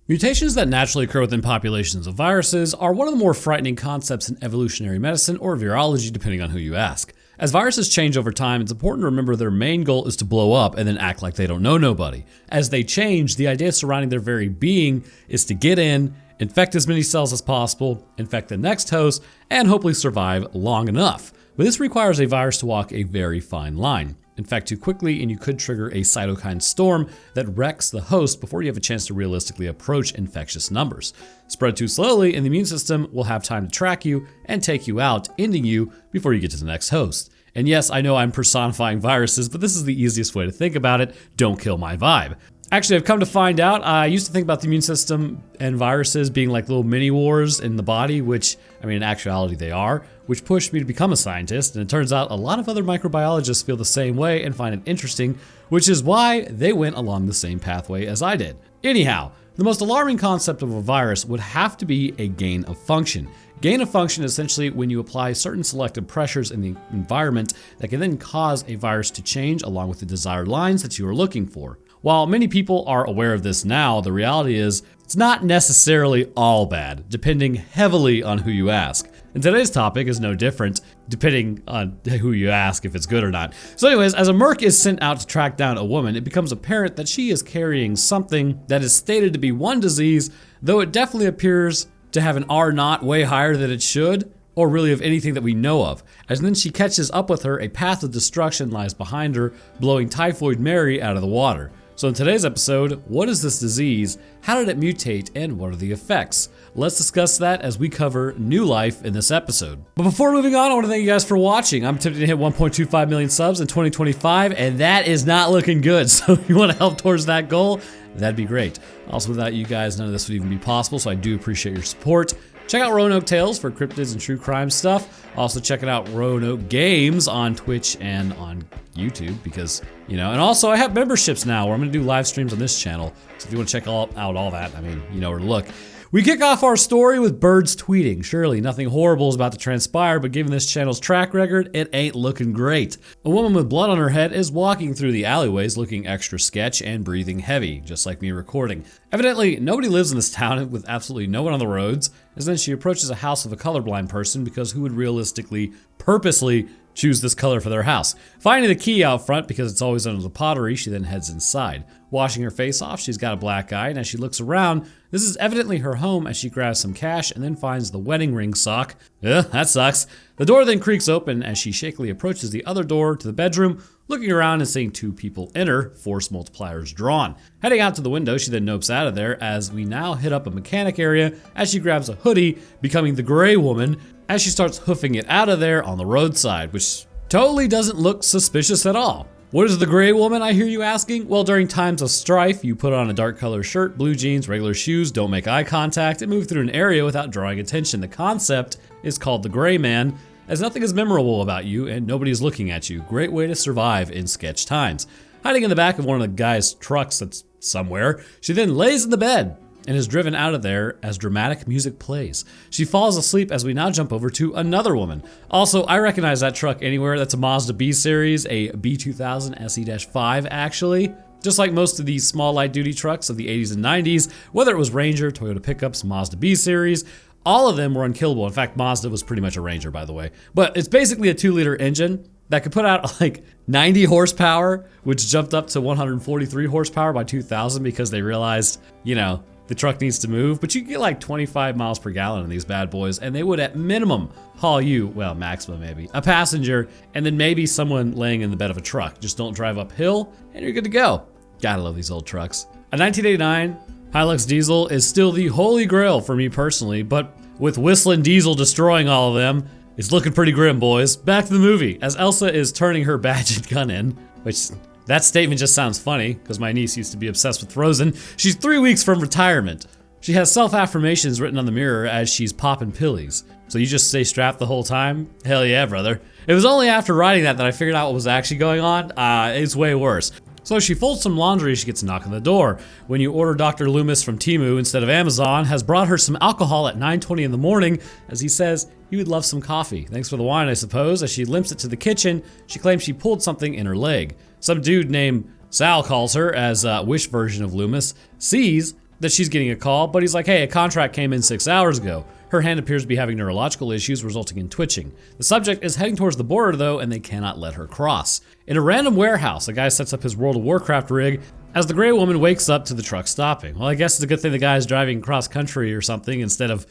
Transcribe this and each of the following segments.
Mutations that naturally occur within populations of viruses are one of the more frightening concepts in evolutionary medicine or virology, depending on who you ask. As viruses change over time, it's important to remember their main goal is to blow up and then act like they don't know nobody. As they change, the idea surrounding their very being is to get in, infect as many cells as possible, infect the next host, and hopefully survive long enough. But this requires a virus to walk a very fine line. Infect too quickly and you could trigger a cytokine storm that wrecks the host before you have a chance to realistically approach infectious numbers. Spread too slowly and the immune system will have time to track you and take you out, ending you before you get to the next host. And yes, I know I'm personifying viruses, but this is the easiest way to think about it. Don't kill my vibe. Actually, I've come to find out, I used to think about the immune system and viruses being like little mini wars in the body, which, I mean, in actuality they are, which pushed me to become a scientist. And it turns out a lot of other microbiologists feel the same way and find it interesting, which is why they went along the same pathway as I did. Anyhow, the most alarming concept of a virus would have to be a gain of function. Gain of function is essentially when you apply certain selective pressures in the environment that can then cause a virus to change along with the desired lines that you are looking for. While many people are aware of this now, the reality is it's not necessarily all bad, depending heavily on who you ask. And today's topic is no different, depending on who you ask if it's good or not. So anyways, as a merc is sent out to track down a woman, it becomes apparent that she is carrying something that is stated to be one disease, though it definitely appears to have an R naught way higher than it should, or really of anything that we know of. As then she catches up with her, a path of destruction lies behind her, blowing Typhoid Mary out of the water. So in today's episode, what is this disease, how did it mutate, and what are the effects? Let's discuss that as we cover new life in this episode. But before moving on, I want to thank you guys for watching. I'm attempting to hit 1.25 million subs in 2025, and that is not looking good. So if you want to help towards that goal, that'd be great. Also, without you guys, none of this would even be possible, so I do appreciate your support. Check out Roanoke Tales for cryptids and true crime stuff. Also checking out Roanoke Games on Twitch and on YouTube because, and also I have memberships now where I'm gonna do live streams on this channel. So if you wanna check out all that, you know where to look. We kick off our story with birds tweeting. Surely nothing horrible is about to transpire, but given this channel's track record, it ain't looking great. A woman with blood on her head is walking through the alleyways looking extra sketch and breathing heavy, just like me recording. Evidently, nobody lives in this town with absolutely no one on the roads, as then she approaches a house of a colorblind person because who would realistically, purposely choose this color for their house. Finding the key out front because it's always under the pottery, she then heads inside. Washing her face off, she's got a black eye, and as she looks around, this is evidently her home as she grabs some cash and then finds the wedding ring sock. That sucks. The door then creaks open as she shakily approaches the other door to the bedroom, looking around and seeing two people enter, force multipliers drawn. Heading out to the window, she then nopes out of there as we now hit up a mechanic area as she grabs a hoodie, becoming the gray woman, as she starts hoofing it out of there on the roadside, which totally doesn't look suspicious at all. What is the gray woman, I hear you asking? Well, during times of strife, you put on a dark color shirt, blue jeans, regular shoes, don't make eye contact, and move through an area without drawing attention. The concept is called the gray man, as nothing is memorable about you and nobody is looking at you. Great way to survive in sketch times. Hiding in the back of one of the guy's trucks that's somewhere, she then lays in the bed and is driven out of there as dramatic music plays. She falls asleep as we now jump over to another woman. Also, I recognize that truck anywhere. That's a Mazda B series, a B2000 SE-5 actually. Just like most of these small light duty trucks of the 80s and 90s, whether it was Ranger, Toyota pickups, Mazda B series, all of them were unkillable. In fact, Mazda was pretty much a Ranger, by the way. But it's basically a 2-liter engine that could put out like 90 horsepower, which jumped up to 143 horsepower by 2000 because they realized, the truck needs to move, but you can get like 25 miles per gallon in these bad boys, and they would at minimum haul you, well, maximum maybe, a passenger, and then maybe someone laying in the bed of a truck. Just don't drive uphill, and you're good to go. Gotta love these old trucks. A 1989 Hilux diesel is still the holy grail for me personally, but with whistling diesel destroying all of them, it's looking pretty grim, boys. Back to the movie, as Elsa is turning her badge and gun in, which that statement just sounds funny, because my niece used to be obsessed with Frozen. She's 3 weeks from retirement. She has self-affirmations written on the mirror as she's popping pillies. So you just stay strapped the whole time? Hell yeah, brother. It was only after writing that I figured out what was actually going on. It's way worse. So she folds some laundry, she gets a knock on the door. When you order Dr. Loomis from Temu instead of Amazon, has brought her some alcohol at 9:20 in the morning, as he says he would love some coffee. Thanks for the wine, I suppose. As she limps it to the kitchen, she claims she pulled something in her leg. Some dude named Sal calls her, as Wish version of Loomis, sees that she's getting a call, but he's like, hey, a contract came in 6 hours ago. Her hand appears to be having neurological issues resulting in twitching. The subject is heading towards the border though, and they cannot let her cross. In a random warehouse, a guy sets up his World of Warcraft rig as the gray woman wakes up to the truck stopping. Well, I guess it's a good thing the guy's driving cross country or something instead of,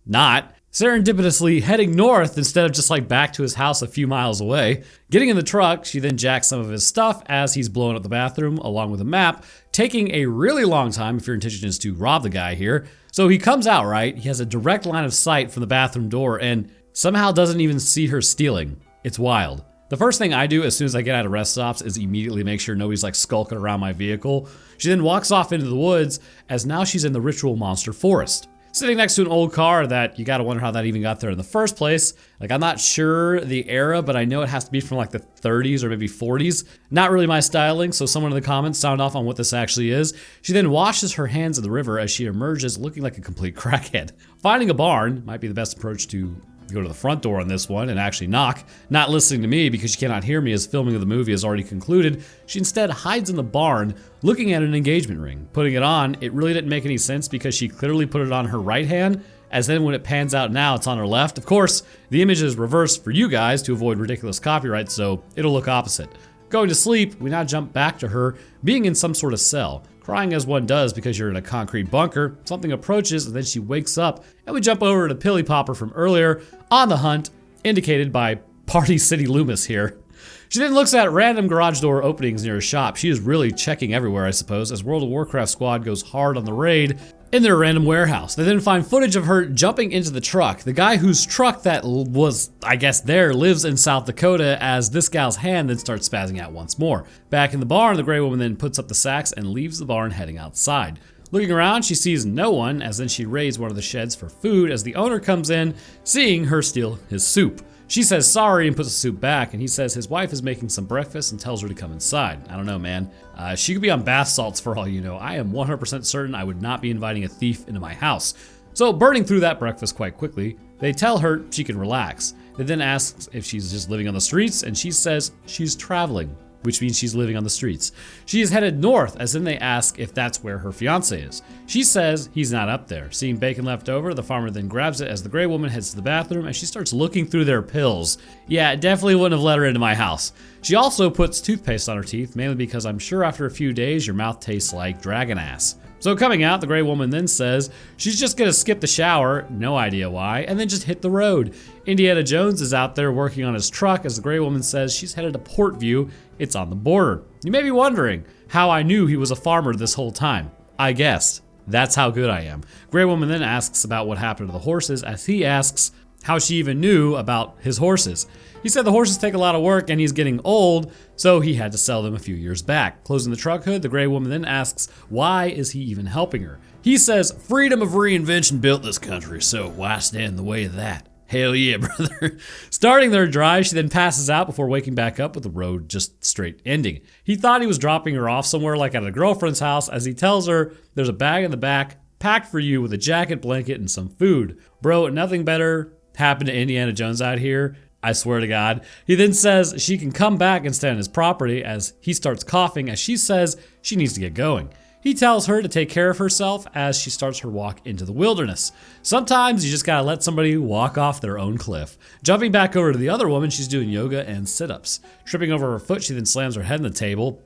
not. Serendipitously heading north instead of just like back to his house a few miles away. Getting in the truck, she then jacks some of his stuff as he's blowing up the bathroom along with a map, taking a really long time if your intention is to rob the guy here. So he comes out, right? He has a direct line of sight from the bathroom door and somehow doesn't even see her stealing. It's wild. The first thing I do as soon as I get out of rest stops is immediately make sure nobody's like skulking around my vehicle. She then walks off into the woods as now she's in the ritual monster forest. Sitting next to an old car that you gotta wonder how that even got there in the first place. Like, I'm not sure the era, but I know it has to be from like the 30s or maybe 40s. Not really my styling, so someone in the comments sound off on what this actually is. She then washes her hands in the river as she emerges looking like a complete crackhead. Finding a barn might be the best approach to go to the front door on this one and actually knock, not listening to me because she cannot hear me as filming of the movie has already concluded. She instead hides in the barn looking at an engagement ring. Putting it on, it really didn't make any sense because she clearly put it on her right hand, as then when it pans out now, it's on her left. Of course, the image is reversed for you guys to avoid ridiculous copyright, so it'll look opposite. Going to sleep, we now jump back to her being in some sort of cell. Crying as one does because you're in a concrete bunker, something approaches and then she wakes up and we jump over to Pilly Popper from earlier on the hunt, indicated by Party City Loomis here. She then looks at random garage door openings near a shop. She is really checking everywhere, I suppose, as World of Warcraft squad goes hard on the raid in their random warehouse. They then find footage of her jumping into the truck. The guy whose truck that was, I guess, there lives in South Dakota as this gal's hand then starts spazzing out once more. Back in the barn, the gray woman then puts up the sacks and leaves the barn heading outside. Looking around, she sees no one as then she raids one of the sheds for food as the owner comes in, seeing her steal his soup. She says sorry and puts the soup back, and he says his wife is making some breakfast and tells her to come inside. I don't know, man. She could be on bath salts for all you know. I am 100% certain I would not be inviting a thief into my house. So burning through that breakfast quite quickly, they tell her she can relax. They then ask if she's just living on the streets, and she says she's traveling, which means she's living on the streets. She is headed north, as then they ask if that's where her fiance is. She says he's not up there. Seeing bacon left over, the farmer then grabs it as the gray woman heads to the bathroom and she starts looking through their pills. Yeah, definitely wouldn't have let her into my house. She also puts toothpaste on her teeth, mainly because I'm sure after a few days your mouth tastes like dragon ass. So coming out, the gray woman then says she's just gonna skip the shower, no idea why, and then just hit the road. Indiana Jones is out there working on his truck as the gray woman says she's headed to Portview. It's on the border. You may be wondering how I knew he was a farmer this whole time. I guessed. That's how good I am. Gray woman then asks about what happened to the horses as he asks how she even knew about his horses. He said the horses take a lot of work and he's getting old, so he had to sell them a few years back. Closing the truck hood, the gray woman then asks why is he even helping her. He says freedom of reinvention built this country, so why stand in the way of that? Hell yeah, brother. Starting their drive, she then passes out before waking back up with the road just straight ending. He thought he was dropping her off somewhere like at a girlfriend's house as he tells her there's a bag in the back packed for you with a jacket, blanket, and some food. Bro, nothing better happened to Indiana Jones out here. I swear to God. He then says she can come back and stay on his property as he starts coughing as she says she needs to get going. He tells her to take care of herself as she starts her walk into the wilderness. Sometimes you just gotta let somebody walk off their own cliff. Jumping back over to the other woman, she's doing yoga and sit-ups. Tripping over her foot, she then slams her head on the table.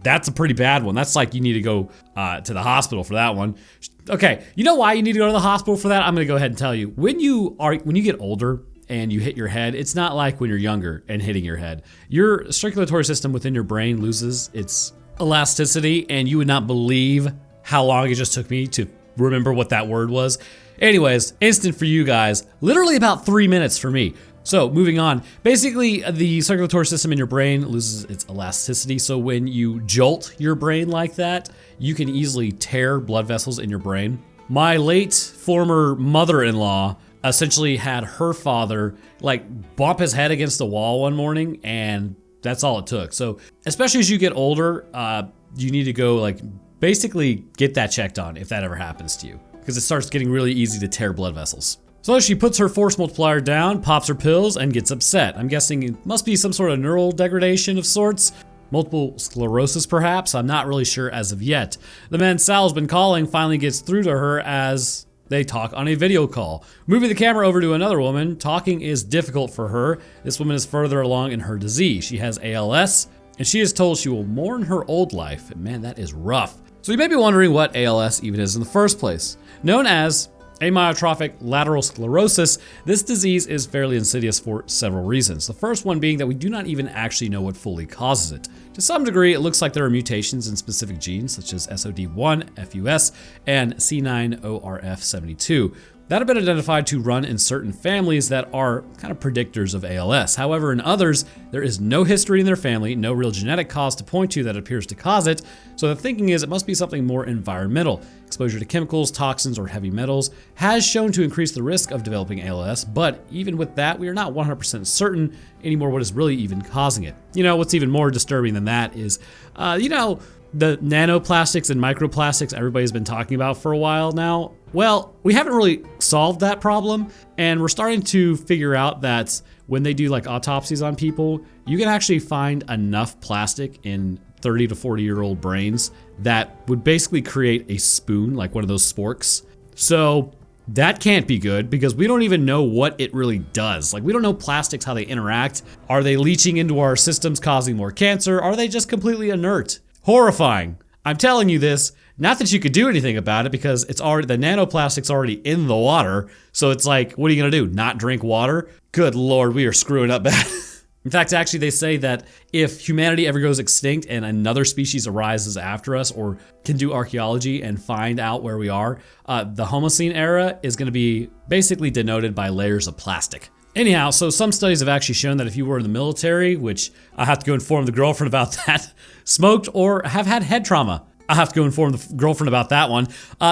That's a pretty bad one. That's like you need to go to the hospital for that one. Okay, you know why you need to go to the hospital for that? I'm gonna go ahead and tell you. When you get older and you hit your head, it's not like when you're younger and hitting your head. Your circulatory system within your brain loses its elasticity, and you would not believe how long it just took me to remember what that word was. Anyways, instant for you guys, literally about 3 minutes for me. So moving on, basically the circulatory system in your brain loses its elasticity. So when you jolt your brain like that, you can easily tear blood vessels in your brain. My late former mother-in-law essentially had her father like bump his head against the wall one morning, and that's all it took. So especially as you get older, you need to go like basically get that checked on if that ever happens to you, because it starts getting really easy to tear blood vessels. So she puts her force multiplier down, pops her pills, and gets upset. I'm guessing it must be some sort of neural degradation of sorts. Multiple sclerosis, perhaps? I'm not really sure as of yet. The man Sal's been calling finally gets through to her as they talk on a video call. Moving the camera over to another woman, talking is difficult for her. This woman is further along in her disease. She has ALS, and she is told she will mourn her old life. And man, that is rough. So you may be wondering what ALS even is in the first place. Known as amyotrophic lateral sclerosis, this disease is fairly insidious for several reasons. The first one being that we do not even actually know what fully causes it. To some degree, it looks like there are mutations in specific genes such as SOD1, FUS, and C9orf72 that have been identified to run in certain families that are kind of predictors of ALS. However, in others, there is no history in their family, no real genetic cause to point to that appears to cause it, so the thinking is it must be something more environmental. Exposure to chemicals, toxins, or heavy metals has shown to increase the risk of developing ALS, but even with that, we are not 100% certain anymore what is really even causing it. You know, what's even more disturbing than that is, the nanoplastics and microplastics everybody's been talking about for a while now. Well, we haven't really solved that problem, and we're starting to figure out that when they do like autopsies on people, you can actually find enough plastic in 30 to 40-year-old brains that would basically create a spoon, like one of those sporks. So that can't be good because we don't even know what it really does. Like, we don't know plastics, how they interact. Are they leaching into our systems, causing more cancer? Are they just completely inert? Horrifying. I'm telling you this, not that you could do anything about it because it's already, the nanoplastic's already in the water. So it's like, what are you gonna do? Not drink water? Good Lord, we are screwing up bad. In fact, actually, they say that if humanity ever goes extinct and another species arises after us or can do archaeology and find out where we are, the Holocene era is gonna be basically denoted by layers of plastic. Anyhow, so some studies have actually shown that if you were in the military, which I have to go inform the girlfriend about that, smoked or have had head trauma, I have to go inform the girlfriend about that one.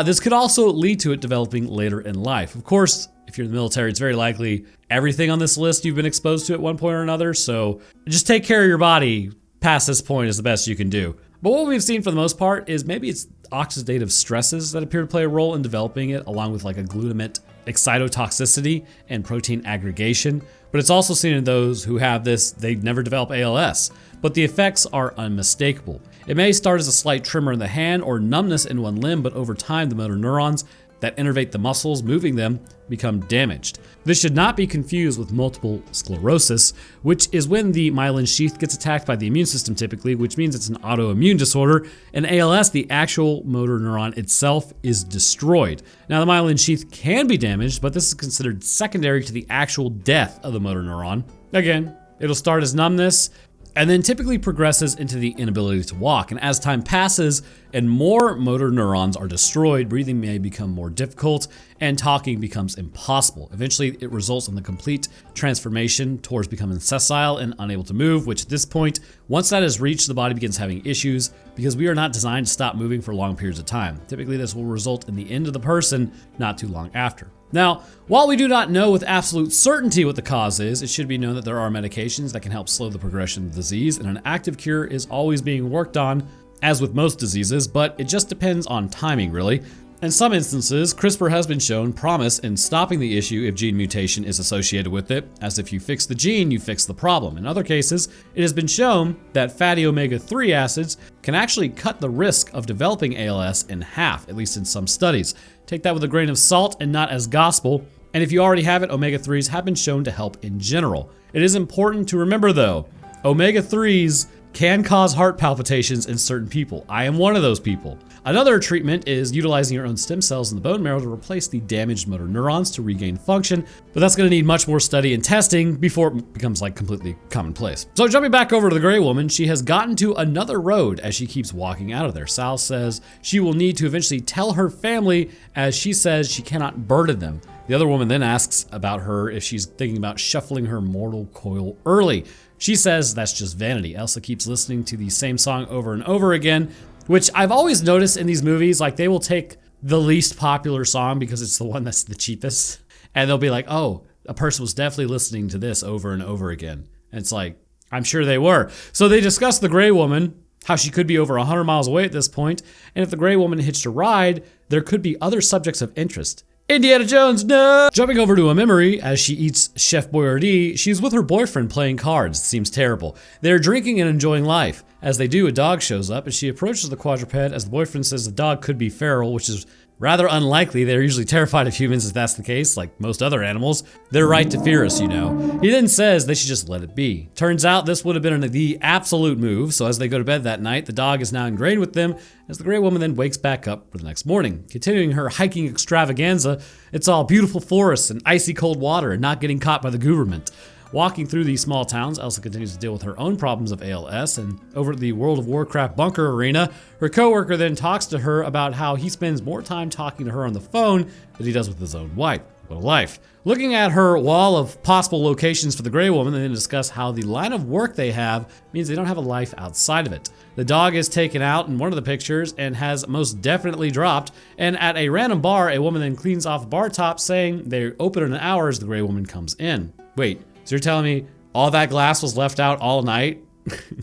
This could also lead to it developing later in life. Of course, if you're in the military, it's very likely everything on this list you've been exposed to at one point or another, so just take care of your body past this point is the best you can do. But what we've seen for the most part is maybe it's oxidative stresses that appear to play a role in developing it, along with like a glutamate excitotoxicity and protein aggregation. But it's also seen in those who have this, they never develop ALS, but the effects are unmistakable. It may start as a slight tremor in the hand or numbness in one limb, but over time the motor neurons that innervate the muscles moving them become damaged. This should not be confused with multiple sclerosis, which is when the myelin sheath gets attacked by the immune system typically, which means it's an autoimmune disorder. In ALS, the actual motor neuron itself is destroyed. Now, the myelin sheath can be damaged, but this is considered secondary to the actual death of the motor neuron. Again, it'll start as numbness, and then typically progresses into the inability to walk. And as time passes and more motor neurons are destroyed, breathing may become more difficult and talking becomes impossible. Eventually, it results in the complete transformation towards becoming sessile and unable to move, which at this point, once that is reached, the body begins having issues because we are not designed to stop moving for long periods of time. Typically, this will result in the end of the person not too long after. Now, while we do not know with absolute certainty what the cause is, it should be known that there are medications that can help slow the progression of the disease, and an active cure is always being worked on, as with most diseases, but it just depends on timing, really. In some instances, CRISPR has been shown promise in stopping the issue if gene mutation is associated with it, as if you fix the gene, you fix the problem. In other cases, it has been shown that fatty omega-3 acids can actually cut the risk of developing ALS in half, at least in some studies. Take that with a grain of salt and not as gospel. And if you already have it, omega-3s have been shown to help in general. It is important to remember though, omega-3s can cause heart palpitations in certain people. I am one of those people. Another treatment is utilizing your own stem cells in the bone marrow to replace the damaged motor neurons to regain function, but that's gonna need much more study and testing before it becomes like completely commonplace. So jumping back over to the gray woman, she has gotten to another road as she keeps walking out of there. Sal says she will need to eventually tell her family, as she says she cannot burden them. The other woman then asks about her if she's thinking about shuffling her mortal coil early. She says that's just vanity. Elsa keeps listening to the same song over and over again, which I've always noticed in these movies, like they will take the least popular song because it's the one that's the cheapest, and they'll be like, oh, a person was definitely listening to this over and over again. And it's like, I'm sure they were. So they discuss the gray woman, how she could be over 100 miles away at this point, and if the gray woman hitched a ride, there could be other subjects of interest. Indiana Jones, no! Jumping over to a memory, as she eats Chef Boyardee, she's with her boyfriend playing cards. It seems terrible. They're drinking and enjoying life. As they do, a dog shows up, and she approaches the quadruped as the boyfriend says the dog could be feral, which is rather unlikely. They're usually terrified of humans if that's the case, like most other animals. They're right to fear us, you know. He then says they should just let it be. Turns out this would have been the absolute move, so as they go to bed that night, the dog is now ingrained with them, as the Grey Woman then wakes back up for the next morning. Continuing her hiking extravaganza, it's all beautiful forests and icy cold water and not getting caught by the government. Walking through these small towns, Elsa continues to deal with her own problems of ALS, and over at the World of Warcraft bunker arena, her coworker then talks to her about how he spends more time talking to her on the phone than he does with his own wife. What a life. Looking at her wall of possible locations for the Grey Woman, they then discuss how the line of work they have means they don't have a life outside of it. The dog is taken out in one of the pictures and has most definitely dropped, and at a random bar, a woman then cleans off the bar top saying they open in an hour as the Grey Woman comes in. Wait. So you're telling me all that glass was left out all night?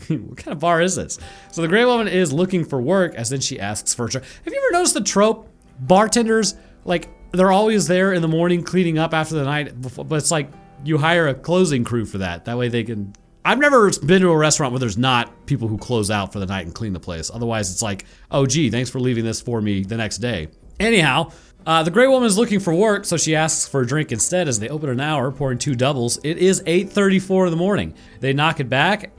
What kind of bar is this? So the Grey Woman is looking for work, as then she asks for a job. Have you ever noticed the trope? Bartenders, like, they're always there in the morning cleaning up after the night, but it's like you hire a closing crew for that. That way they can... I've never been to a restaurant where there's not people who close out for the night and clean the place. Otherwise, it's like, oh, gee, thanks for leaving this for me the next day. Anyhow... the Grey Woman is looking for work, so she asks for a drink instead as they open an hour, pouring 2 doubles. It is 8:34 in the morning. They knock it back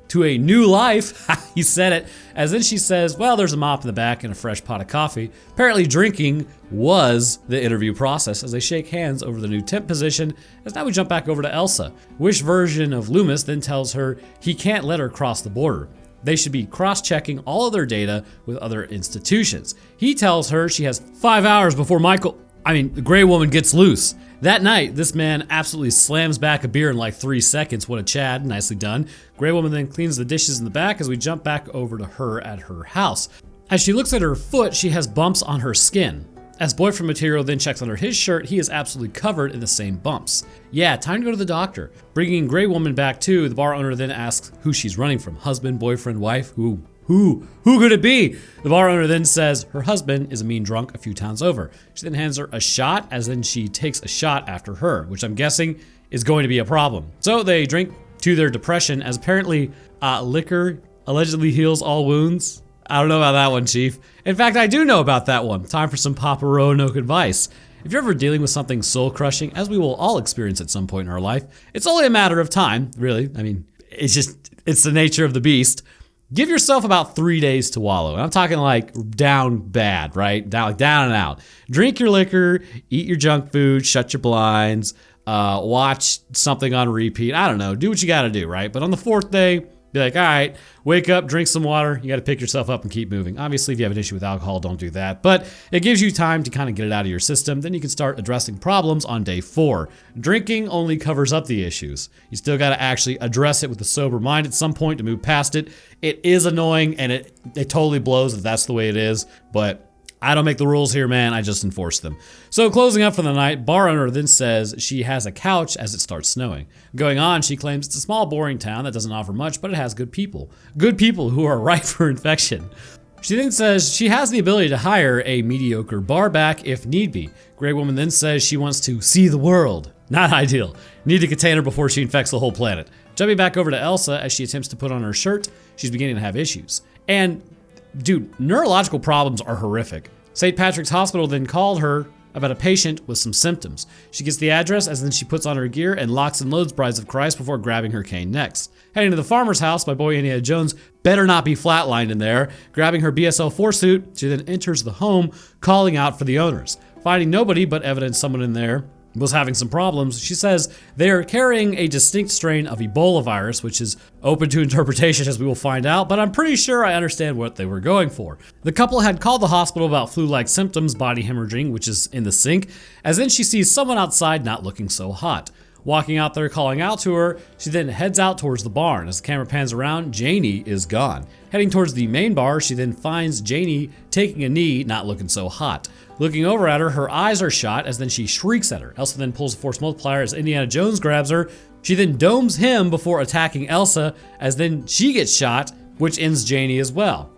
to a new life. He said it. As then she says, well, there's a mop in the back and a fresh pot of coffee. Apparently drinking was the interview process as they shake hands over the new temp position. As now we jump back over to Elsa. Wish version of Loomis then tells her he can't let her cross the border. They should be cross-checking all of their data with other institutions. He tells her she has 5 hours before the Grey Woman gets loose. That night, this man absolutely slams back a beer in like 3 seconds. What a Chad, nicely done. Grey Woman then cleans the dishes in the back as we jump back over to her at her house. As she looks at her foot, she has bumps on her skin. As boyfriend material then checks under his shirt, he is absolutely covered in the same bumps. Yeah, time to go to the doctor. Bringing Grey Woman back too, the bar owner then asks who she's running from. Husband, boyfriend, wife, who could it be? The bar owner then says her husband is a mean drunk a few towns over. She then hands her a shot, as then she takes a shot after her, which I'm guessing is going to be a problem. So they drink to their depression, as apparently liquor allegedly heals all wounds. I don't know about that one, Chief. In fact, I do know about that one. Time for some Papa Roanoke advice. If you're ever dealing with something soul-crushing, as we will all experience at some point in our life, it's only a matter of time, really. I mean, it's the nature of the beast. Give yourself about 3 days to wallow. And I'm talking like down bad, right? Down and out. Drink your liquor, eat your junk food, shut your blinds, watch something on repeat. I don't know. Do what you gotta do, right? But on the 4th day, be like, all right, wake up, drink some water. You got to pick yourself up and keep moving. Obviously, if you have an issue with alcohol, don't do that. But it gives you time to kind of get it out of your system. Then you can start addressing problems on day 4. Drinking only covers up the issues. You still got to actually address it with a sober mind at some point to move past it. It is annoying and it totally blows if that's the way it is. But I don't make the rules here, man. I just enforce them. So closing up for the night, bar owner then says she has a couch as it starts snowing. Going on, she claims it's a small, boring town that doesn't offer much, but it has good people. Good people who are ripe for infection. She then says she has the ability to hire a mediocre bar back if need be. Grey Woman then says she wants to see the world. Not ideal. Need a container before she infects the whole planet. Jumping back over to Elsa as she attempts to put on her shirt, she's beginning to have issues. And dude, neurological problems are horrific. St. Patrick's Hospital then called her about a patient with some symptoms. She gets the address as then she puts on her gear and locks and loads Brides of Christ before grabbing her cane next. Heading to the farmer's house, my boy Indiana Jones better not be flatlined in there. Grabbing her BSL-4 suit, she then enters the home, calling out for the owners. Finding nobody but evidence someone in there was having some problems, she says they are carrying a distinct strain of Ebola virus, which is open to interpretation as we will find out, but I'm pretty sure I understand what they were going for. The couple had called the hospital about flu-like symptoms, body hemorrhaging, which is in the sink, as then she sees someone outside not looking so hot. Walking out there, calling out to her, she then heads out towards the barn. As the camera pans around, Janie is gone. Heading towards the main bar, she then finds Janie taking a knee, not looking so hot. Looking over at her, her eyes are shot as then she shrieks at her. Elsa then pulls a force multiplier as Indiana Jones grabs her. She then domes him before attacking Elsa as then she gets shot, which ends Janie as well.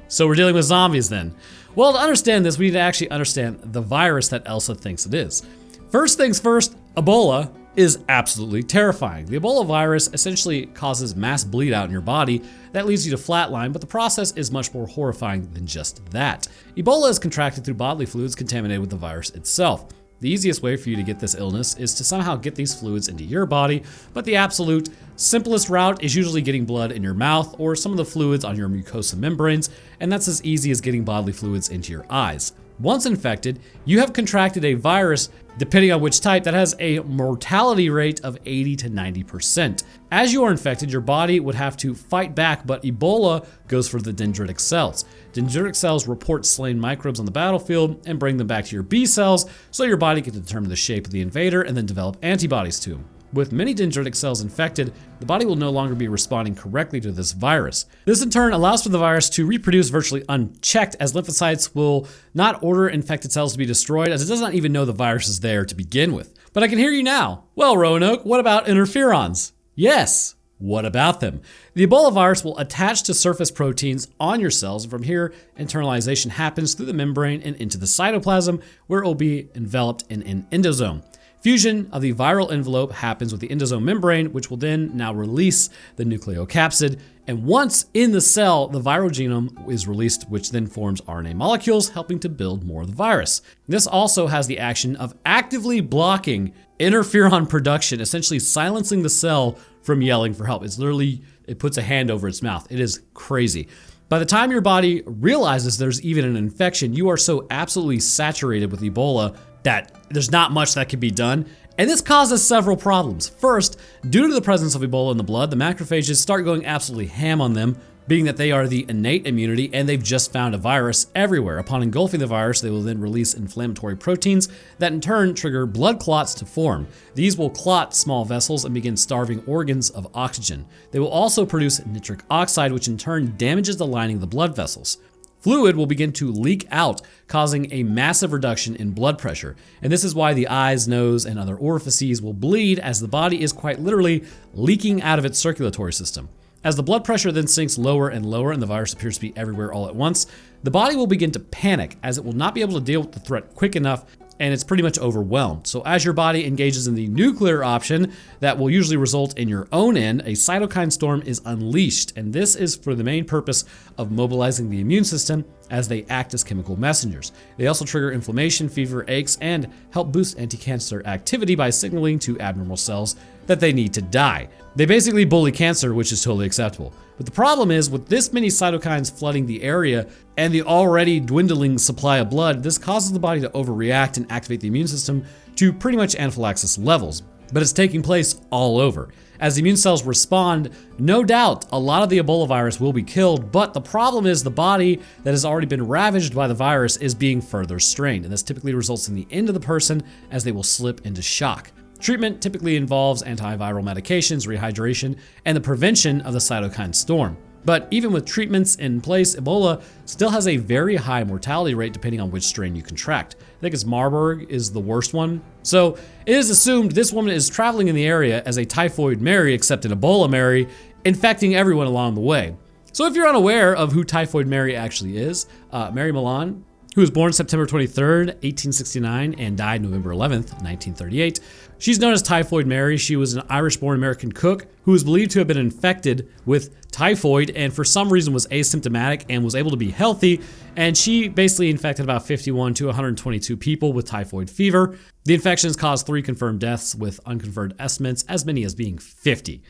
So we're dealing with zombies then. Well, to understand this, we need to actually understand the virus that Elsa thinks it is. First things first, Ebola is absolutely terrifying. The Ebola virus essentially causes mass bleed out in your body that leads you to flatline, but the process is much more horrifying than just that. Ebola is contracted through bodily fluids contaminated with the virus itself. The easiest way for you to get this illness is to somehow get these fluids into your body, but the absolute simplest route is usually getting blood in your mouth or some of the fluids on your mucosa membranes, and that's as easy as getting bodily fluids into your eyes. Once infected, you have contracted a virus, depending on which type, that has a mortality rate of 80 to 90%. As you are infected, your body would have to fight back, but Ebola goes for the dendritic cells. Dendritic cells report slain microbes on the battlefield and bring them back to your B cells, so your body can determine the shape of the invader and then develop antibodies to them. With many dendritic cells infected, the body will no longer be responding correctly to this virus. This in turn allows for the virus to reproduce virtually unchecked, as lymphocytes will not order infected cells to be destroyed, as it does not even know the virus is there to begin with. But I can hear you now. Well, Roanoke, what about interferons? Yes. What about them? The Ebola virus will attach to surface proteins on your cells, and from here, internalization happens through the membrane and into the cytoplasm, where it will be enveloped in an endosome. Fusion of the viral envelope happens with the endosome membrane, which will then now release the nucleocapsid. And once in the cell, the viral genome is released, which then forms RNA molecules, helping to build more of the virus. This also has the action of actively blocking interferon production, essentially silencing the cell from yelling for help. It puts a hand over its mouth. It is crazy. By the time your body realizes there's even an infection, you are so absolutely saturated with Ebola that there's not much that can be done. And this causes several problems. First, due to the presence of Ebola in the blood, the macrophages start going absolutely ham on them, being that they are the innate immunity and they've just found a virus everywhere. Upon engulfing the virus, they will then release inflammatory proteins that in turn trigger blood clots to form. These will clot small vessels and begin starving organs of oxygen. They will also produce nitric oxide, which in turn damages the lining of the blood vessels. Fluid will begin to leak out, causing a massive reduction in blood pressure. And this is why the eyes, nose, and other orifices will bleed, as the body is quite literally leaking out of its circulatory system. As the blood pressure then sinks lower and lower and the virus appears to be everywhere all at once, the body will begin to panic, as it will not be able to deal with the threat quick enough, and it's pretty much overwhelmed. So as your body engages in the nuclear option that will usually result in your own end, a cytokine storm is unleashed, and this is for the main purpose of mobilizing the immune system, as they act as chemical messengers. They also trigger inflammation, fever, aches, and help boost anti-cancer activity by signaling to abnormal cells that they need to die. They basically bully cancer, which is totally acceptable. But the problem is, with this many cytokines flooding the area and the already dwindling supply of blood, this causes the body to overreact and activate the immune system to pretty much anaphylaxis levels. But it's taking place all over. As the immune cells respond, no doubt a lot of the Ebola virus will be killed, but the problem is the body that has already been ravaged by the virus is being further strained, and this typically results in the end of the person, as they will slip into shock. Treatment typically involves antiviral medications, rehydration, and the prevention of the cytokine storm. But even with treatments in place, Ebola still has a very high mortality rate depending on which strain you contract. I think it's Marburg is the worst one. So it is assumed this woman is traveling in the area as a typhoid Mary, except an Ebola Mary, infecting everyone along the way. So if you're unaware of who Typhoid Mary actually is, Mary Milan, who was born September 23rd, 1869, and died November 11th, 1938. She's known as Typhoid Mary. She was an Irish-born American cook who was believed to have been infected with typhoid and for some reason was asymptomatic and was able to be healthy. And she basically infected about 51 to 122 people with typhoid fever. The infections caused 3 confirmed deaths, with unconfirmed estimates as many as being 50.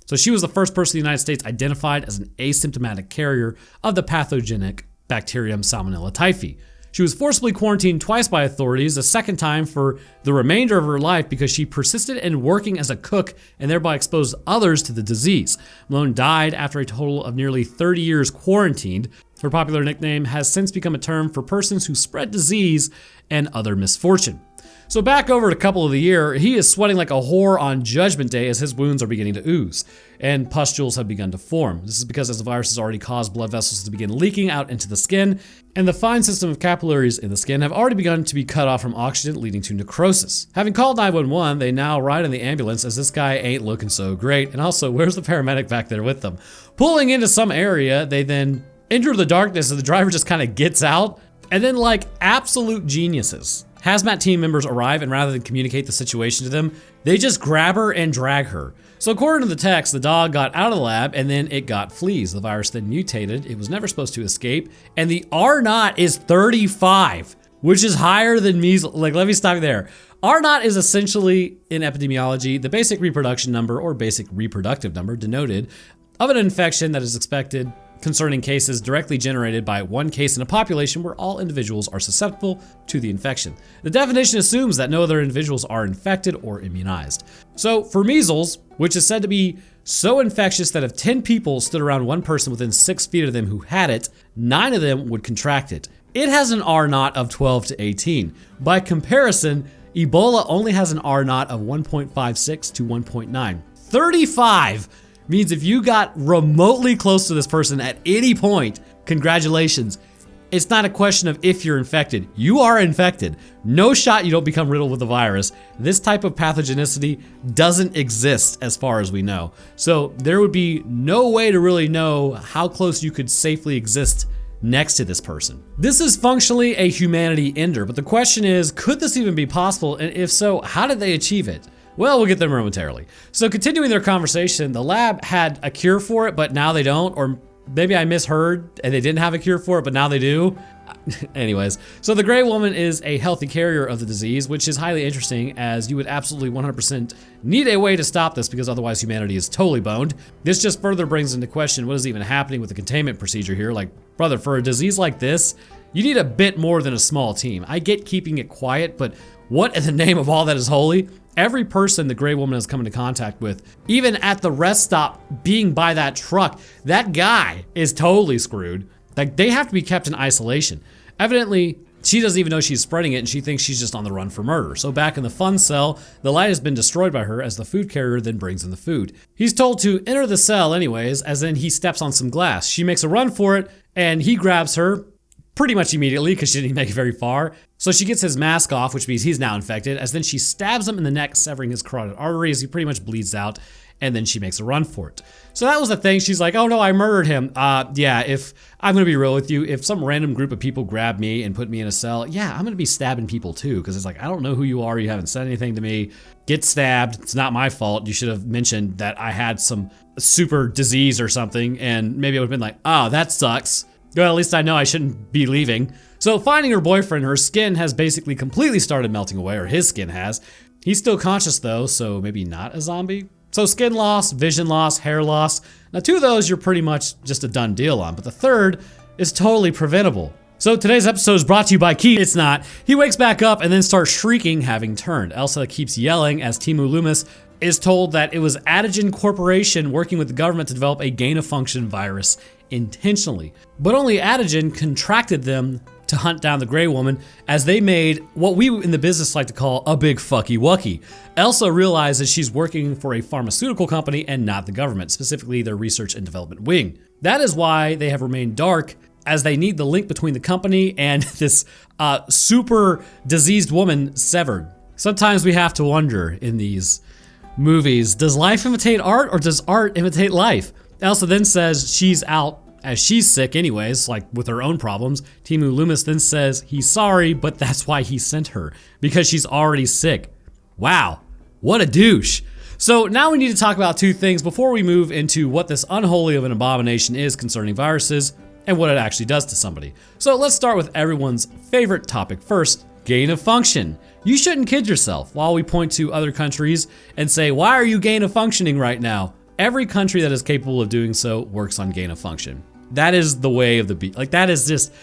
So she was the first person in the United States identified as an asymptomatic carrier of the pathogenic bacterium Salmonella typhi. She was forcibly quarantined twice by authorities, a second time for the remainder of her life because she persisted in working as a cook and thereby exposed others to the disease. Malone died after a total of nearly 30 years quarantined. Her popular nickname has since become a term for persons who spread disease and other misfortune. So back over a couple of the year, he is sweating like a whore on Judgment Day as his wounds are beginning to ooze, and pustules have begun to form. This is because as the virus has already caused blood vessels to begin leaking out into the skin, and the fine system of capillaries in the skin have already begun to be cut off from oxygen, leading to necrosis. Having called 911, they now ride in the ambulance as this guy ain't looking so great, and also, where's the paramedic back there with them? Pulling into some area, they then enter the darkness and the driver just kind of gets out. And then, like absolute geniuses, hazmat team members arrive, and rather than communicate the situation to them, they just grab her and drag her. So according to the text, the dog got out of the lab and then it got fleas. The virus then mutated. It was never supposed to escape. And the R0 is 35, which is higher than measles. Like, let me stop you there. R0 is essentially, in epidemiology, the basic reproduction number or basic reproductive number denoted of an infection that is expected concerning cases directly generated by one case in a population where all individuals are susceptible to the infection. The definition assumes that no other individuals are infected or immunized. So for measles, which is said to be so infectious that if 10 people stood around one person within 6 feet of them who had it, 9 of them would contract it. It has an R0 of 12 to 18. By comparison, Ebola only has an R0 of 1.56 to 1.9. 35 means if you got remotely close to this person at any point, congratulations. It's not a question of if you're infected. You are infected. No shot you don't become riddled with the virus. This type of pathogenicity doesn't exist as far as we know. So there would be no way to really know how close you could safely exist next to this person. This is functionally a humanity ender, but the question is, could this even be possible? And if so, how did they achieve it? Well, we'll get there momentarily. So continuing their conversation, the lab had a cure for it, but now they don't, or maybe I misheard and they didn't have a cure for it, but now they do. Anyways, so the gray woman is a healthy carrier of the disease, which is highly interesting as you would absolutely 100% need a way to stop this because otherwise humanity is totally boned. This just further brings into question what is even happening with the containment procedure here. Like, brother, for a disease like this, you need a bit more than a small team. I get keeping it quiet, but what in the name of all that is holy? Every person the gray woman has come into contact with, even at the rest stop being by that truck, that guy is totally screwed. Like, they have to be kept in isolation. Evidently, she doesn't even know she's spreading it and she thinks she's just on the run for murder. So back in the fun cell, the light has been destroyed by her as the food carrier then brings in the food. He's told to enter the cell anyways, as then he steps on some glass. She makes a run for it and he grabs her pretty much immediately because she didn't make it very far. So she gets his mask off, which means he's now infected, as then she stabs him in the neck, severing his carotid artery as he pretty much bleeds out, and then she makes a run for it. So that was the thing. She's like, oh no, I murdered him. Yeah, if I'm gonna be real with you, if some random group of people grab me and put me in a cell, yeah, I'm gonna be stabbing people too, because it's like, I don't know who you are, you haven't said anything to me. Get stabbed, it's not my fault. You should have mentioned that I had some super disease or something, and maybe I would have been like, oh, that sucks. Well, at least I know I shouldn't be leaving. So finding her boyfriend, her skin has basically completely started melting away, or his skin has. He's still conscious though, so maybe not a zombie. So skin loss, vision loss, hair loss. Now 2 of those you're pretty much just a done deal on, but the 3rd is totally preventable. So today's episode is brought to you by Keith. It's not. He wakes back up and then starts shrieking, having turned. Elsa keeps yelling as Timu Loomis is told that it was Adagen Corporation working with the government to develop a gain-of-function virus intentionally. But only Adagen contracted them to hunt down the gray woman, as they made what we in the business like to call a big fucky wucky. Elsa realizes she's working for a pharmaceutical company and not the government, specifically their research and development wing. That is why they have remained dark, as they need the link between the company and this super diseased woman severed. Sometimes we have to wonder in these movies, does life imitate art or does art imitate life? Elsa then says she's out as she's sick anyways, like with her own problems. Timu Loomis then says he's sorry, but that's why he sent her, because she's already sick. Wow, what a douche. So now we need to talk about 2 things before we move into what this unholy of an abomination is concerning viruses and what it actually does to somebody. So let's start with everyone's favorite topic first, gain of function. You shouldn't kid yourself while we point to other countries and say, why are you gain of functioning right now? Every country that is capable of doing so works on gain of function. That is the way of the beast. Like, that is just,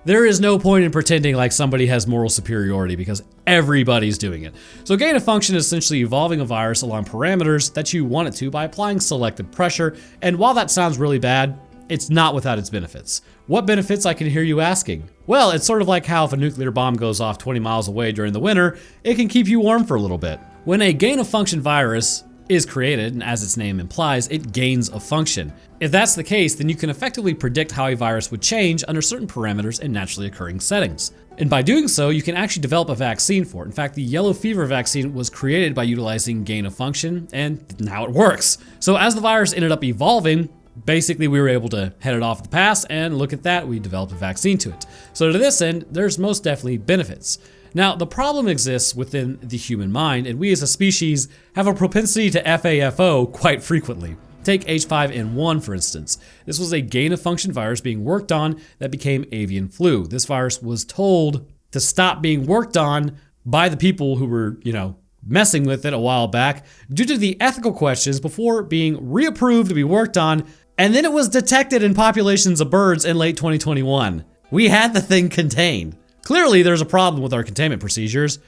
there is no point in pretending like somebody has moral superiority because everybody's doing it. So gain of function is essentially evolving a virus along parameters that you want it to by applying selective pressure. And while that sounds really bad, it's not without its benefits. What benefits, I can hear you asking? Well, it's sort of like how if a nuclear bomb goes off 20 miles away during the winter, it can keep you warm for a little bit. When a gain of function virus is created, and as its name implies, it gains a function. If that's the case, then you can effectively predict how a virus would change under certain parameters in naturally occurring settings. And by doing so, you can actually develop a vaccine for it. In fact, the yellow fever vaccine was created by utilizing gain of function, and now it works. So as the virus ended up evolving, basically we were able to head it off at the pass, and look at that, we developed a vaccine to it. So to this end, there's most definitely benefits. Now, the problem exists within the human mind, and we as a species have a propensity to FAFO quite frequently. Take H5N1 for instance. This was a gain-of-function virus being worked on that became avian flu. This virus was told to stop being worked on by the people who were, messing with it a while back due to the ethical questions before being reapproved to be worked on, and then it was detected in populations of birds in late 2021. We had the thing contained. Clearly, there's a problem with our containment procedures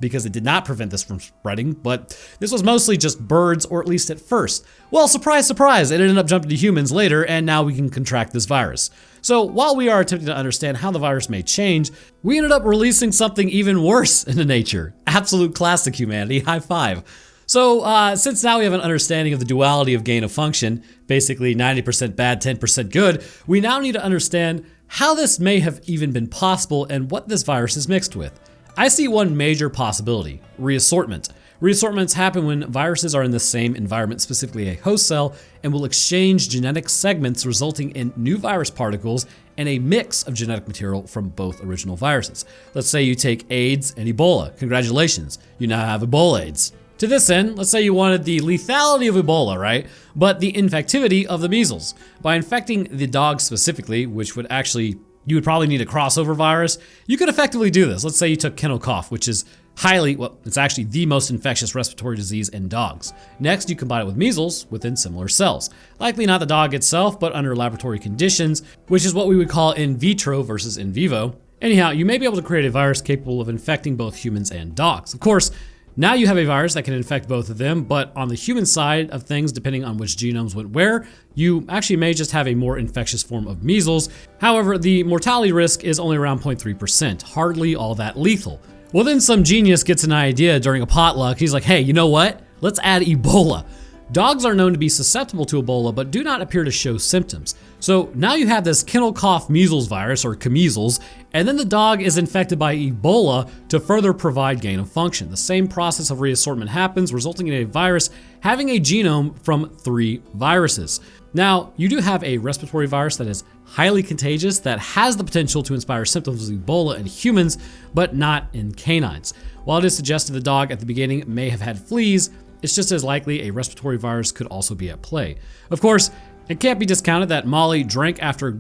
because it did not prevent this from spreading, but this was mostly just birds, or at least at first. Well, surprise, surprise, it ended up jumping to humans later, and now we can contract this virus. So while we are attempting to understand how the virus may change, we ended up releasing something even worse into nature. Absolute classic humanity, high five. So since now we have an understanding of the duality of gain of function, basically 90% bad, 10% good, we now need to understand how this may have even been possible and what this virus is mixed with. I see one major possibility: reassortment. Reassortments happen when viruses are in the same environment, specifically a host cell, and will exchange genetic segments, resulting in new virus particles and a mix of genetic material from both original viruses. Let's say you take AIDS and Ebola. Congratulations, you now have ebolaids. To this end, let's say you wanted the lethality of Ebola, right? But the infectivity of the measles. By infecting the dog specifically, which would actually, you would probably need a crossover virus, you could effectively do this. Let's say you took kennel cough, which is it's actually the most infectious respiratory disease in dogs. Next, you combine it with measles within similar cells. Likely not the dog itself, but under laboratory conditions, which is what we would call in vitro versus in vivo. Anyhow, you may be able to create a virus capable of infecting both humans and dogs. Of course, now you have a virus that can infect both of them, but on the human side of things, depending on which genomes went where, you actually may just have a more infectious form of measles. However, the mortality risk is only around 0.3%, hardly all that lethal. Well, then some genius gets an idea during a potluck. He's like, hey, you know what? Let's add Ebola. Dogs are known to be susceptible to Ebola, but do not appear to show symptoms. So now you have this kennel cough measles virus, or measles, and then the dog is infected by Ebola to further provide gain of function. The same process of reassortment happens, resulting in a virus having a genome from 3 viruses. Now, you do have a respiratory virus that is highly contagious that has the potential to inspire symptoms of Ebola in humans, but not in canines. While it is suggested the dog at the beginning may have had fleas, it's just as likely a respiratory virus could also be at play. Of course, it can't be discounted that Molly drank after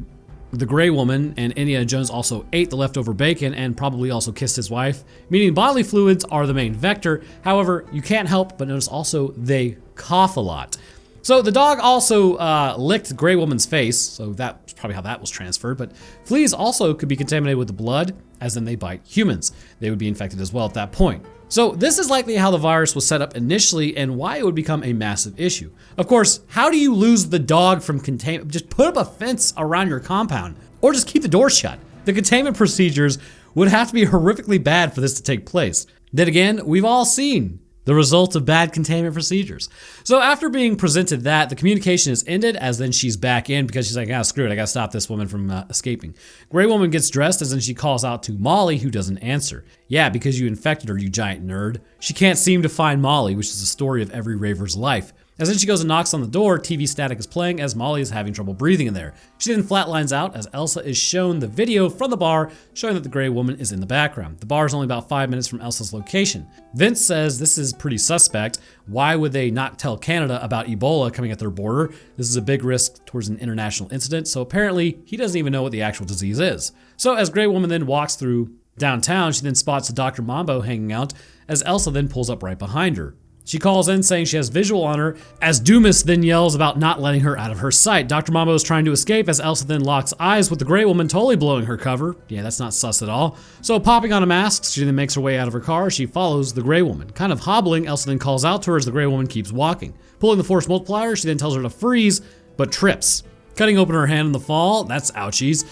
the gray woman, and Indiana Jones also ate the leftover bacon and probably also kissed his wife, meaning bodily fluids are the main vector. However, you can't help but notice also they cough a lot. So the dog also licked the gray woman's face, so that's probably how that was transferred, but fleas also could be contaminated with the blood, as in they bite humans. They would be infected as well at that point. So this is likely how the virus was set up initially and why it would become a massive issue. Of course, how do you lose the dog from containment? Just put up a fence around your compound, or just keep the door shut. The containment procedures would have to be horrifically bad for this to take place. Then again, we've all seen the result of bad containment procedures. So after being presented that, the communication is ended, as then she's back in because she's like, screw it, I gotta stop this woman from escaping. Gray woman gets dressed, as then she calls out to Molly, who doesn't answer. Yeah, because you infected her, you giant nerd. She can't seem to find Molly, which is the story of every raver's life. As then she goes and knocks on the door, TV static is playing as Molly is having trouble breathing in there. She then flatlines out as Elsa is shown the video from the bar showing that the gray woman is in the background. The bar is only about 5 minutes from Elsa's location. Vince says this is pretty suspect. Why would they not tell Canada about Ebola coming at their border? This is a big risk towards an international incident, so apparently he doesn't even know what the actual disease is. So as Gray Woman then walks through downtown, she then spots Dr. Mambo hanging out as Elsa then pulls up right behind her. She calls in saying she has visual on her, as Dumas then yells about not letting her out of her sight. Dr. Mambo is trying to escape as Elsa then locks eyes with the Gray Woman, totally blowing her cover. Yeah, that's not sus at all. So popping on a mask, she then makes her way out of her car. She follows the Gray Woman. Kind of hobbling, Elsa then calls out to her as the Gray Woman keeps walking. Pulling the force multiplier, she then tells her to freeze, but trips. Cutting open her hand in the fall, that's ouchies.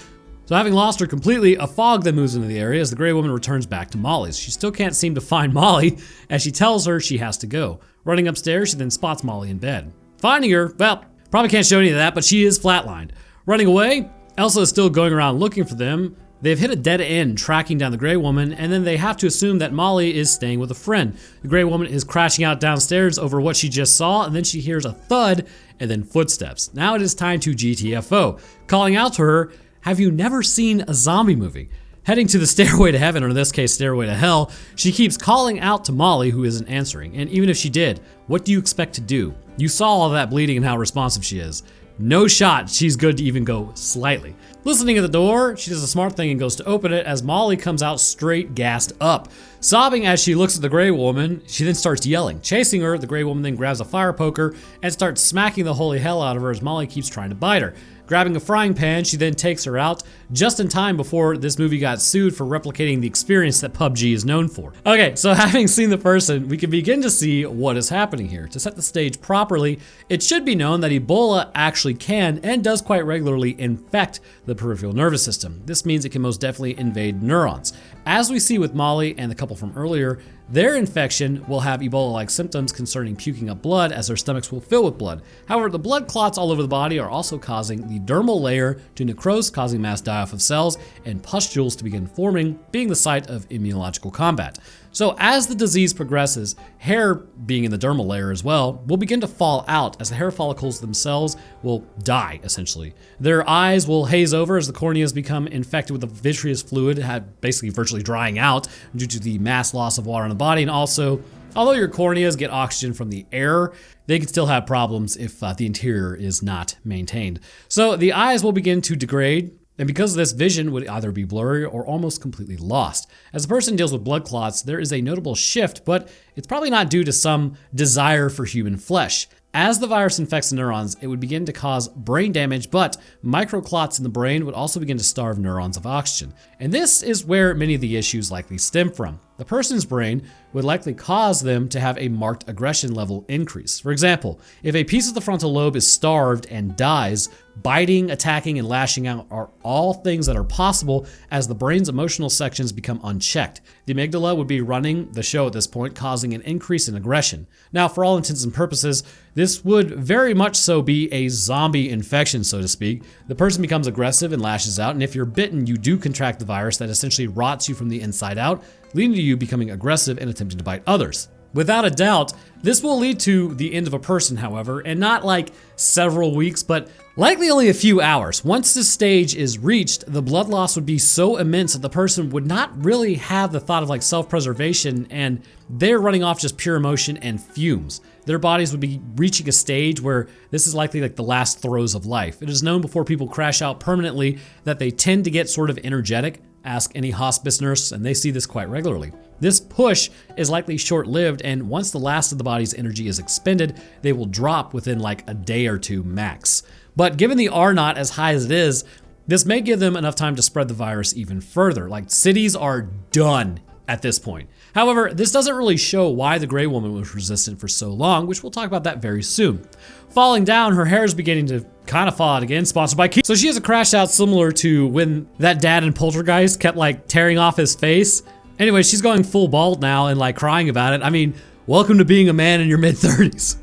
So having lost her completely, a fog then moves into the area as the Gray Woman returns back to Molly's. She still can't seem to find Molly as she tells her she has to go. Running upstairs, she then spots Molly in bed. Finding her, well, probably can't show any of that, but she is flatlined. Running away, Elsa is still going around looking for them, They've hit a dead end tracking down the gray woman, and then they have to assume that Molly is staying with a friend. The gray woman is crashing out downstairs over what she just saw, and then she hears a thud and then footsteps. Now it is time to GTFO, calling out to her, "Have you never seen a zombie movie?" Heading to the stairway to heaven, or in this case, stairway to hell, she keeps calling out to Molly, who isn't answering. And even if she did, what do you expect to do? You saw all that bleeding and how responsive she is. No shot she's good to even go slightly. Listening at the door, she does a smart thing and goes to open it as Molly comes out straight gassed up. Sobbing as she looks at the gray woman, she then starts yelling. Chasing her, the gray woman then grabs a fire poker and starts smacking the holy hell out of her as Molly keeps trying to bite her. Grabbing a frying pan, she then takes her out just in time before this movie got sued for replicating the experience that PUBG is known for. Okay, so having seen the person, we can begin to see what is happening here. To set the stage properly, it should be known that Ebola actually can and does quite regularly infect the peripheral nervous system. This means it can most definitely invade neurons. As we see with Molly and the couple from earlier, their infection will have Ebola-like symptoms concerning puking up blood as their stomachs will fill with blood. However, the blood clots all over the body are also causing the dermal layer to necrose, causing mass die-off of cells and pustules to begin forming, being the site of immunological combat. So as the disease progresses, hair, being in the dermal layer as well, will begin to fall out as the hair follicles themselves will die, essentially. Their eyes will haze over as the corneas become infected with the vitreous fluid, basically virtually drying out due to the mass loss of water in the body. And also, although your corneas get oxygen from the air, they can still have problems if the interior is not maintained. So the eyes will begin to degrade, and because of this, vision would either be blurry or almost completely lost. As the person deals with blood clots, there is a notable shift, but it's probably not due to some desire for human flesh. As the virus infects the neurons, it would begin to cause brain damage, but microclots in the brain would also begin to starve neurons of oxygen. And this is where many of the issues likely stem from. The person's brain would likely cause them to have a marked aggression level increase. For example, if a piece of the frontal lobe is starved and dies, biting, attacking, and lashing out are all things that are possible as the brain's emotional sections become unchecked. The amygdala would be running the show at this point, causing an increase in aggression. Now, for all intents and purposes, this would very much so be a zombie infection, so to speak. The person becomes aggressive and lashes out, and if you're bitten, you do contract the virus that essentially rots you from the inside out, leading to you becoming aggressive and attempting to bite others. Without a doubt, this will lead to the end of a person, however, and not like several weeks, but likely only a few hours. Once this stage is reached, the blood loss would be so immense that the person would not really have the thought of like self-preservation, and they're running off just pure emotion and fumes. Their bodies would be reaching a stage where this is likely like the last throes of life. It is known before people crash out permanently that they tend to get sort of energetic. Ask any hospice nurse, and they see this quite regularly. This push is likely short-lived, and once the last of the body's energy is expended, they will drop within like a day or two max. But given the R0 as high as it is, this may give them enough time to spread the virus even further. Like, cities are done at this point. However, this doesn't really show why the gray woman was resistant for so long, which we'll talk about that very soon. Falling down, her hair is beginning to kind of fall out again, sponsored by Key. So she has a crash out similar to when that dad in Poltergeist kept like tearing off his face. Anyway, she's going full bald now and like crying about it. I mean, welcome to being a man in your mid-30s.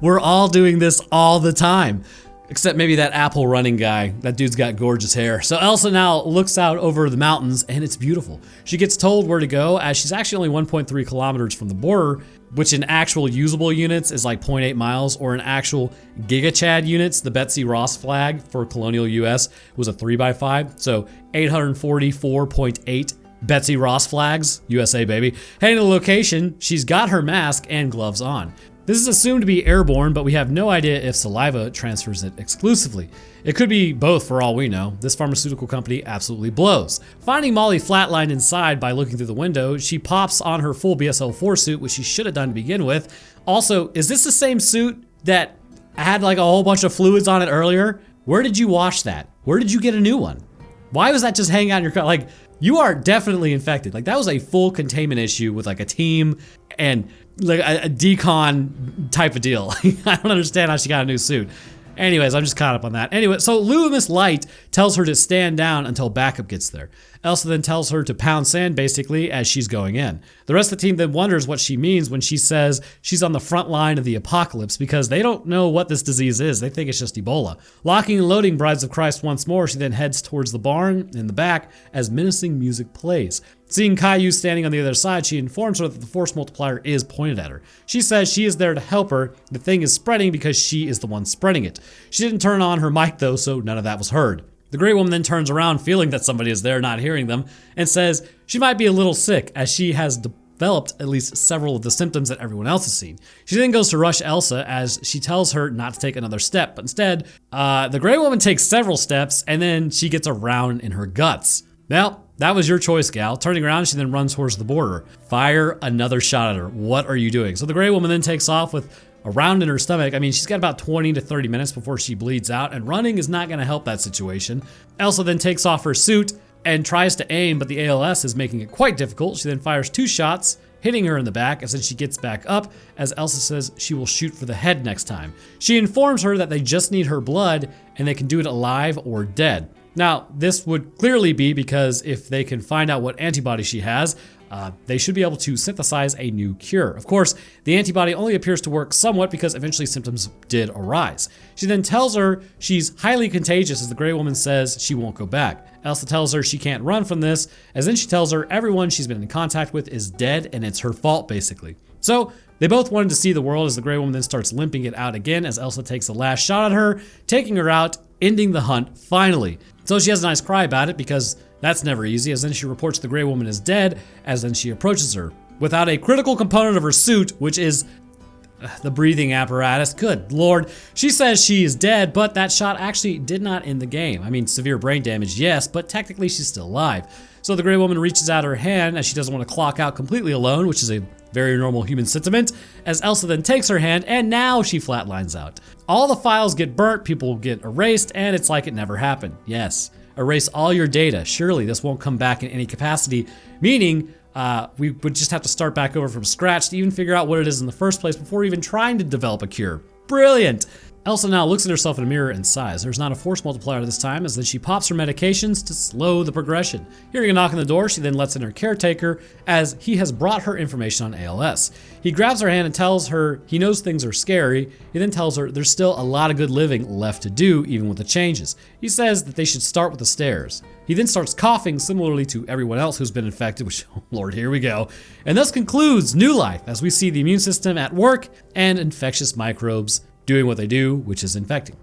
We're all doing this all the time. Except maybe that apple running guy. That dude's got gorgeous hair. So Elsa now looks out over the mountains and it's beautiful. She gets told where to go as she's actually only 1.3 kilometers from the border, which in actual usable units is like 0.8 miles, or in actual gigachad units, the Betsy Ross flag for colonial US was a 3x5. So 844.8 Betsy Ross flags, USA baby. Heading to the location, she's got her mask and gloves on. This is assumed to be airborne, but we have no idea if saliva transfers it exclusively. It could be both for all we know. This pharmaceutical company absolutely blows. Finding Molly flatlined inside by looking through the window, she pops on her full BSL-4 suit, which she should have done to begin with. Also, is this the same suit that had like a whole bunch of fluids on it earlier? Where did you wash that? Where did you get a new one? Why was that just hanging out in your car? Like, you are definitely infected. Like, that was a full containment issue with like a team and like a decon type of deal. I don't understand how she got a new suit. Anyways, I'm just caught up on that. Anyway, so Loomis Light tells her to stand down until backup gets there. Elsa then tells her to pound sand, basically, as she's going in. The rest of the team then wonders what she means when she says she's on the front line of the apocalypse, because they don't know what this disease is. They think it's just Ebola. Locking and loading Brides of Christ once more, she then heads towards the barn in the back as menacing music plays. Seeing Caillou standing on the other side, she informs her that the force multiplier is pointed at her. She says she is there to help her. The thing is spreading because she is the one spreading it. She didn't turn on her mic though, so none of that was heard. The Grey Woman then turns around, feeling that somebody is there, not hearing them, and says she might be a little sick, as she has developed at least several of the symptoms that everyone else has seen. She then goes to rush Elsa, as she tells her not to take another step, but instead, the Grey Woman takes several steps, and then she gets a round in her guts. Well, that was your choice, gal. Turning around, she then runs towards the border. Fire another shot at her. What are you doing? So the Grey Woman then takes off with a round in her stomach. I mean, she's got about 20 to 30 minutes before she bleeds out, and running is not going to help that situation. Elsa then takes off her suit and tries to aim, but the ALS is making it quite difficult. She then fires 2 shots, hitting her in the back, as then she gets back up, as Elsa says she will shoot for the head next time. She informs her that they just need her blood, and they can do it alive or dead. Now, this would clearly be because if they can find out what antibody she has, they should be able to synthesize a new cure. Of course, the antibody only appears to work somewhat because eventually symptoms did arise. She then tells her she's highly contagious, as the Grey Woman says she won't go back. Elsa tells her she can't run from this, as then she tells her everyone she's been in contact with is dead and it's her fault, basically. So they both wanted to see the world, as the Grey Woman then starts limping it out again as Elsa takes the last shot at her, taking her out, ending the hunt finally. So she has a nice cry about it, because that's never easy, as then she reports the Grey Woman is dead, as then she approaches her. Without a critical component of her suit, which is the breathing apparatus, good lord. She says she is dead, but that shot actually did not end the game. I mean, severe brain damage, yes, but technically she's still alive. So the Grey Woman reaches out her hand, as she doesn't want to clock out completely alone, which is a very normal human sentiment, as Elsa then takes her hand, and now she flatlines out. All the files get burnt, people get erased, and it's like it never happened. Yes. Erase all your data. Surely this won't come back in any capacity, meaning we would just have to start back over from scratch to even figure out what it is in the first place before even trying to develop a cure. Brilliant! Elsa now looks at herself in a mirror and sighs. There's not a force multiplier this time, as then she pops her medications to slow the progression. Hearing a knock on the door, she then lets in her caretaker, as he has brought her information on ALS. He grabs her hand and tells her he knows things are scary. He then tells her there's still a lot of good living left to do, even with the changes. He says that they should start with the stairs. He then starts coughing similarly to everyone else who's been infected, which, oh Lord, here we go. And thus concludes New Life, as we see the immune system at work and infectious microbes doing what they do, which is infecting.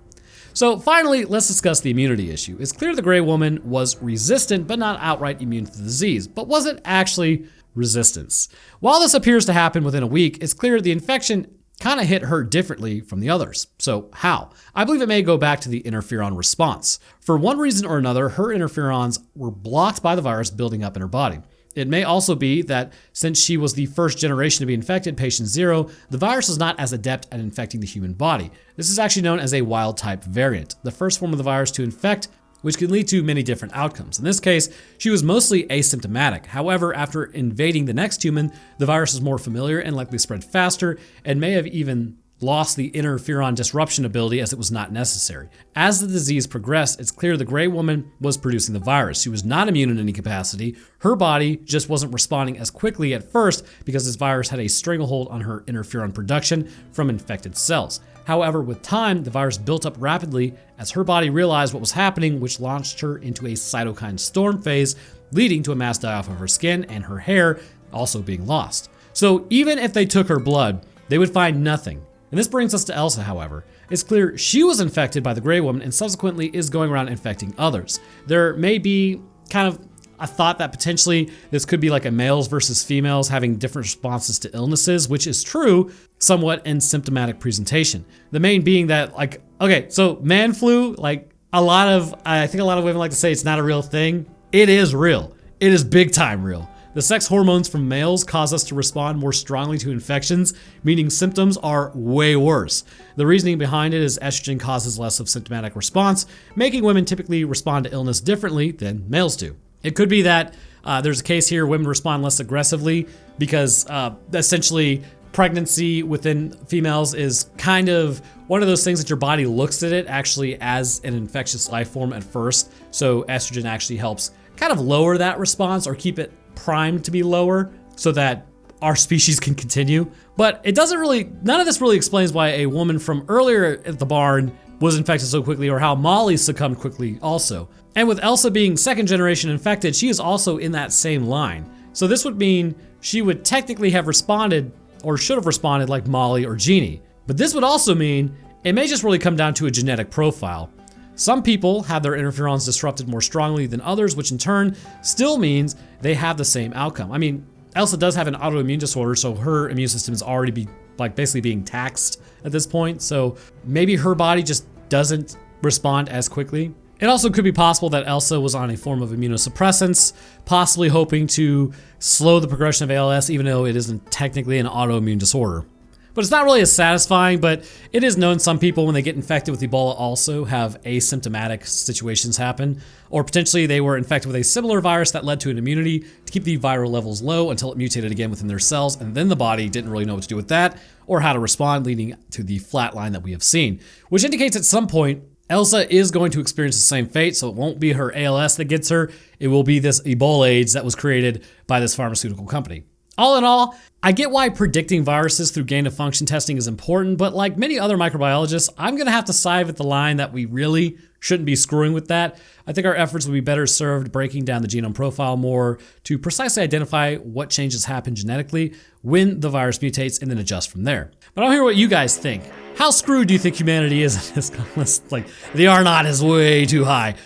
So finally, let's discuss the immunity issue. It's clear the Grey Woman was resistant, but not outright immune to the disease. But was it actually resistance? While this appears to happen within a week, it's clear the infection kind of hit her differently from the others. So how? I believe it may go back to the interferon response. For one reason or another, her interferons were blocked by the virus building up in her body. It may also be that since she was the first generation to be infected, patient 0, the virus is not as adept at infecting the human body. This is actually known as a wild type variant, the first form of the virus to infect, which can lead to many different outcomes. In this case, she was mostly asymptomatic. However, after invading the next human, the virus is more familiar and likely spread faster, and may have even lost the interferon disruption ability, as it was not necessary. As the disease progressed, it's clear the Grey Woman was producing the virus. She was not immune in any capacity. Her body just wasn't responding as quickly at first because this virus had a stranglehold on her interferon production from infected cells. However, with time, the virus built up rapidly as her body realized what was happening, which launched her into a cytokine storm phase, leading to a mass die-off of her skin and her hair also being lost. So even if they took her blood, they would find nothing. And this brings us to Elsa, however. It's clear she was infected by the Grey Woman and subsequently is going around infecting others. There may be kind of a thought that potentially this could be like a males versus females having different responses to illnesses, which is true somewhat in symptomatic presentation. The main being that, like, okay, so man flu, like I think a lot of women like to say it's not a real thing. It is real. It is big time real. The sex hormones from males cause us to respond more strongly to infections, meaning symptoms are way worse. The reasoning behind it is estrogen causes less of symptomatic response, making women typically respond to illness differently than males do. It could be that there's a case here women respond less aggressively because essentially pregnancy within females is kind of one of those things that your body looks at it actually as an infectious life form at first. So estrogen actually helps kind of lower that response or keep it primed to be lower so that our species can continue. But it doesn't really, none of this really explains why a woman from earlier at the barn was infected so quickly, or how Molly succumbed quickly also. And with Elsa being second generation infected, she is also in that same line. So this would mean she would technically have responded, or should have responded, like Molly or Jeannie. But this would also mean it may just really come down to a genetic profile. Some people have their interferons disrupted more strongly than others, which in turn still means they have the same outcome. I mean, Elsa does have an autoimmune disorder, so her immune system is already basically being taxed at this point. So maybe her body just doesn't respond as quickly. It also could be possible that Elsa was on a form of immunosuppressants, possibly hoping to slow the progression of ALS, even though it isn't technically an autoimmune disorder. But it's not really as satisfying, but it is known some people, when they get infected with Ebola, also have asymptomatic situations happen, or potentially they were infected with a similar virus that led to an immunity to keep the viral levels low until it mutated again within their cells, and then the body didn't really know what to do with that or how to respond, leading to the flat line that we have seen, which indicates at some point Elsa is going to experience the same fate. So it won't be her ALS that gets her, it will be this ebolaids that was created by this pharmaceutical company. All in all, I get why predicting viruses through gain-of-function testing is important, but like many other microbiologists, I'm gonna have to side with the line that we really shouldn't be screwing with that. I think our efforts would be better served breaking down the genome profile more to precisely identify what changes happen genetically when the virus mutates and then adjust from there. But I don't hear what you guys think. How screwed do you think humanity is in this list? Like, the R0 is way too high.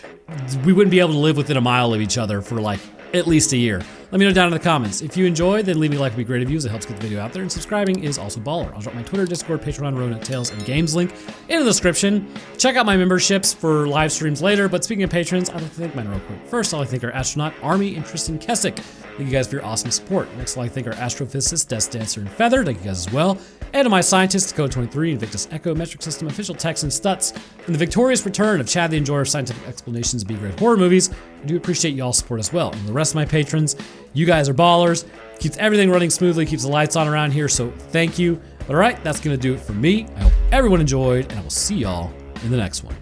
We wouldn't be able to live within a mile of each other for like at least a year. Let me know down in the comments. If you enjoyed, then leaving a like would be great of you, as it helps get the video out there, and subscribing is also baller. I'll drop my Twitter, Discord, Patreon, Roanoke Tales, and Games link in the description. Check out my memberships for live streams later, but speaking of patrons, I'd like to thank mine real quick. First, I'd like to thank our astronaut, Army, and Tristan Kessick. Thank you guys for your awesome support. Next, I'd like to thank our astrophysicist, Death Dancer, and Feather. Thank you guys as well. And to my scientists, Code 23, Invictus Echo, Metric System, Official Text, and Stutz. And the victorious return of Chad the Enjoyer of Scientific Explanations of B-grade horror movies. I do appreciate y'all's support as well. And the rest of my patrons, you guys are ballers. Keeps everything running smoothly, keeps the lights on around here, so thank you. But all right, that's gonna do it for me. I hope everyone enjoyed, and I will see y'all in the next one.